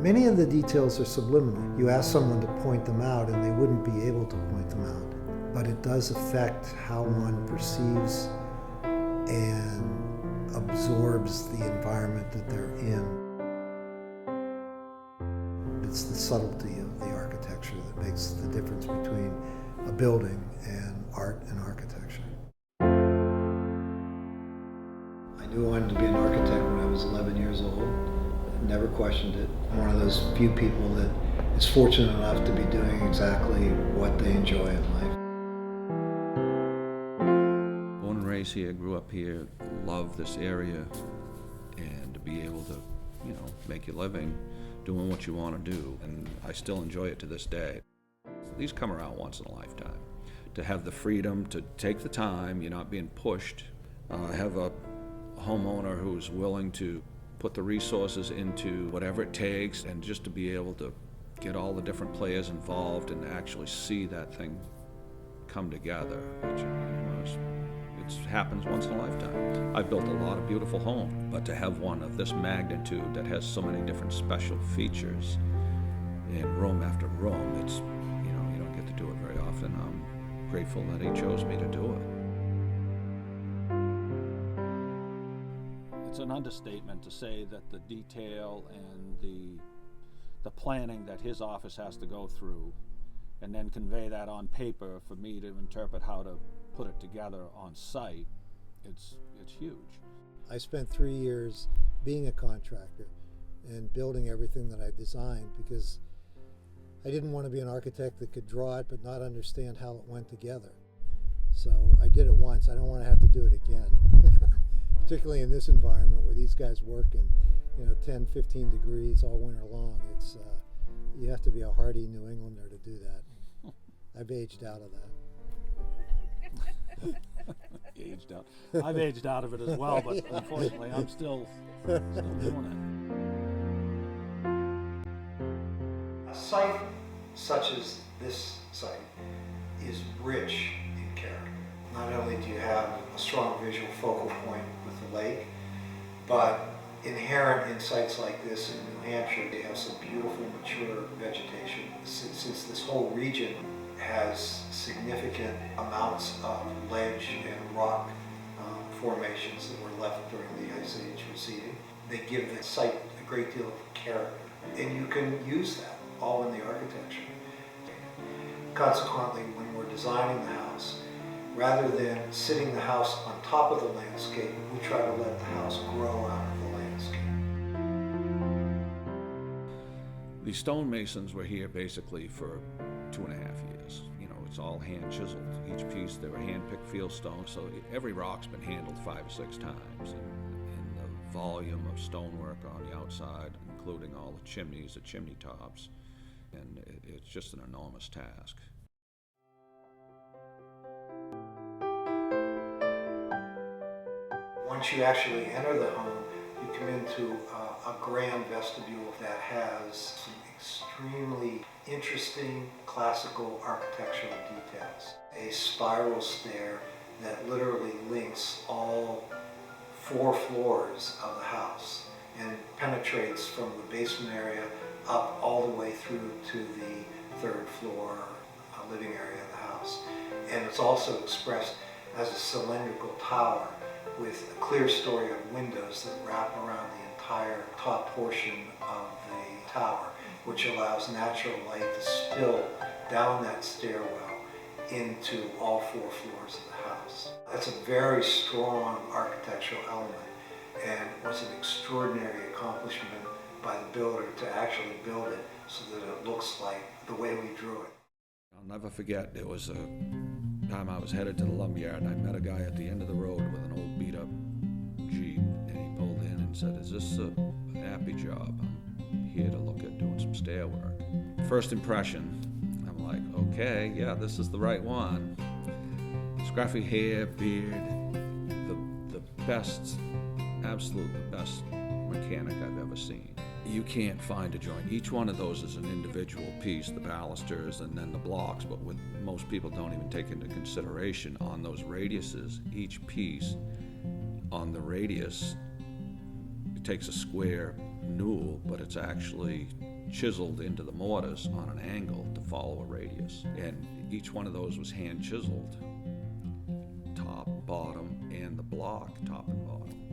Many of the details are subliminal. You ask someone to point them out and they wouldn't be able to point them out. But it does affect how one perceives and absorbs the environment that they're in. It's the subtlety of the architecture that makes the difference between a building and art and architecture. I knew I wanted to be an architect when I was 11 years old. Never questioned it. I'm one of those few people that is fortunate enough to be doing exactly what they enjoy in life. Born and raised here, grew up here, love this area, and to be able to, make your living doing what you want to do, and I still enjoy it to this day. These come around once in a lifetime. To have the freedom to take the time, you're not being pushed. I have a homeowner who's willing to put the resources into whatever it takes, and just to be able to get all the different players involved and actually see that thing come together. It happens once in a lifetime. I've built a lot of beautiful homes, but to have one of this magnitude that has so many different special features in room after room, it's, you don't get to do it very often. I'm grateful that he chose me to do it. It's an understatement to say that the detail and the planning that his office has to go through, and then convey that on paper for me to interpret how to put it together on site, it's huge. I spent 3 years being a contractor and building everything that I designed because I didn't want to be an architect that could draw it but not understand how it went together. So I did it once. I don't want to have to do it again. Particularly in this environment where these guys work in 10, 15 degrees all winter long. It's you have to be a hardy New Englander to do that. I've aged out of that. Aged out. I've aged out of it as well, but unfortunately I'm still doing it. A site such as this site is rich in character. Not only do you have a strong visual focal point with the lake, but inherent in sites like this in New Hampshire, they have some beautiful mature vegetation. Since this whole region has significant amounts of ledge and rock formations that were left during the Ice Age receding, they give the site a great deal of character. And you can use that all in the architecture. Consequently, when we're designing the house, rather than sitting the house on top of the landscape, we try to let the house grow out of the landscape. The stonemasons were here basically for 2.5 years. It's all hand chiseled. Each piece, they were hand-picked field stones, so every rock's been handled 5 or 6 times. And the volume of stonework on the outside, including all the chimneys, the chimney tops, and it's just an enormous task. Once you actually enter the home, you come into a grand vestibule that has some extremely interesting classical architectural details. A spiral stair that literally links all 4 floors of the house and penetrates from the basement area up all the way through to the 3rd floor living area of the house. And it's also expressed as a cylindrical tower with a clear story of windows that wrap around the entire top portion of the tower, which allows natural light to spill down that stairwell into all 4 floors of the house. That's a very strong architectural element and was an extraordinary accomplishment by the builder to actually build it so that it looks like the way we drew it. I'll never forget, there was a time I was headed to the lumberyard and I met a guy at the end of the road with an old beat-up Jeep, and he pulled in and said, "Is this a happy job? I'm here to look at doing some stair work." First impression, I'm like, okay, yeah, this is the right one. Scruffy hair, beard, the best, absolute the best mechanic I've ever seen. You can't find a joint. Each one of those is an individual piece, the balusters and then the blocks, but with most people don't even take into consideration on those radiuses, each piece on the radius, it takes a square newel, but it's actually chiseled into the mortise on an angle to follow a radius. And each one of those was hand chiseled, top, bottom, and the block, top and bottom.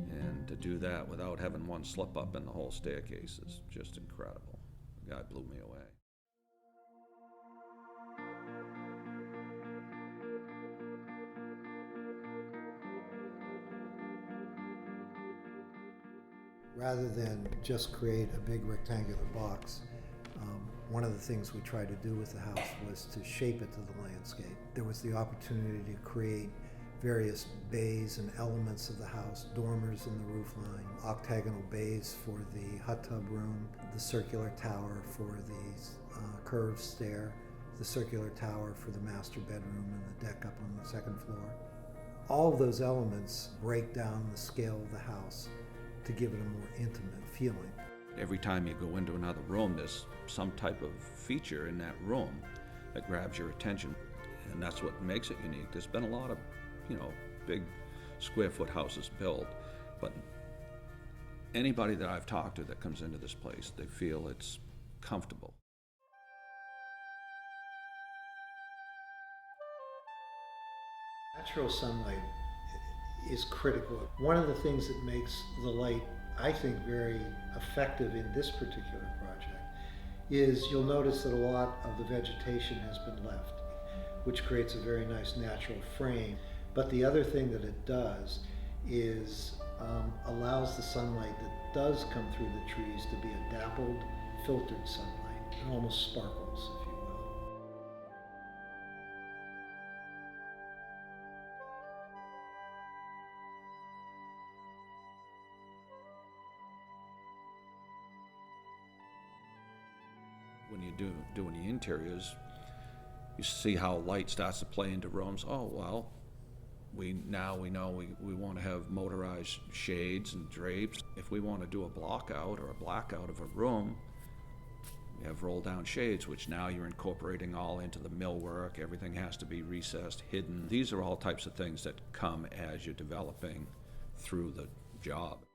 And to do that without having one slip up in the whole staircase is just incredible. The guy blew me away. Rather than just create a big rectangular box, one of the things we tried to do with the house was to shape it to the landscape. There was the opportunity to create various bays and elements of the house, dormers in the roof line, octagonal bays for the hot tub room, the circular tower for the curved stair, the circular tower for the master bedroom and the deck up on the second floor. All of those elements break down the scale of the house to give it a more intimate feeling. Every time you go into another room, there's some type of feature in that room that grabs your attention, and that's what makes it unique. There's been a lot of, big square foot houses built, but anybody that I've talked to that comes into this place, they feel it's comfortable. Natural sunlight is critical. One of the things that makes the light, I think, very effective in this particular project is you'll notice that a lot of the vegetation has been left, which creates a very nice natural frame. But the other thing that it does is allows the sunlight that does come through the trees to be a dappled, filtered sunlight. It almost sparkles, if you will. When you're doing the interiors, you see how light starts to play into rooms. Oh, well, we know we want to have motorized shades and drapes. If we want to do a block out or a blackout of a room, we have roll down shades, which now you're incorporating all into the millwork. Everything has to be recessed, hidden. These are all types of things that come as you're developing through the job.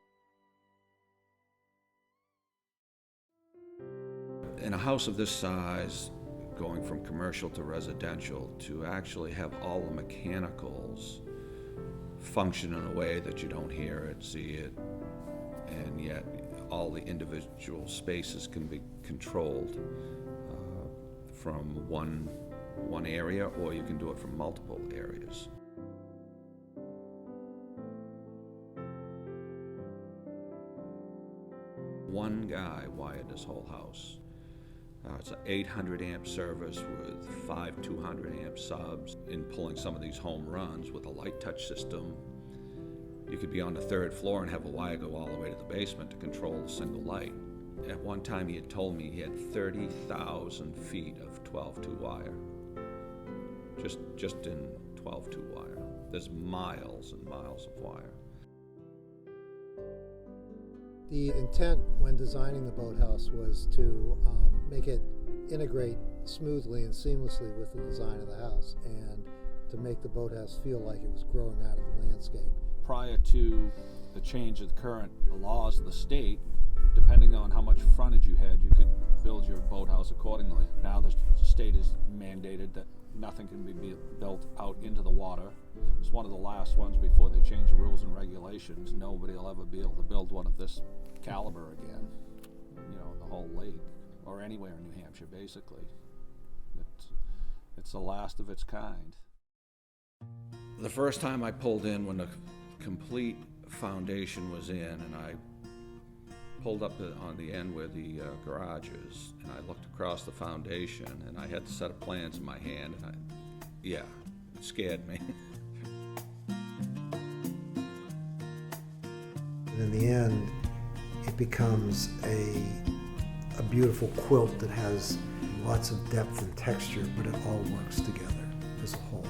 In a house of this size, going from commercial to residential, to actually have all the mechanicals function in a way that you don't hear it, see it, and yet all the individual spaces can be controlled from one area, or you can do it from multiple areas. One guy wired this whole house. It's an 800 amp service with 5 200 amp subs. In pulling some of these home runs with a light touch system, you could be on the third floor and have a wire go all the way to the basement to control a single light. At one time he had told me he had 30,000 feet of 12-2 wire. Just in 12-2 wire. There's miles and miles of wire. The intent when designing the boathouse was to make it integrate smoothly and seamlessly with the design of the house, and to make the boathouse feel like it was growing out of the landscape. Prior to the change of the current laws of the state, depending on how much frontage you had, you could build your boathouse accordingly. Now the state has mandated that nothing can be built out into the water. It's one of the last ones before they change the rules and regulations. Nobody will ever be able to build one of this caliber again, the whole lake, or anywhere in New Hampshire, basically. It's the last of its kind. The first time I pulled in, when the complete foundation was in, and I pulled up on the end where the garage is, and I looked across the foundation, and I had the set of plans in my hand, and it scared me. And in the end, it becomes a beautiful quilt that has lots of depth and texture, but it all works together as a whole.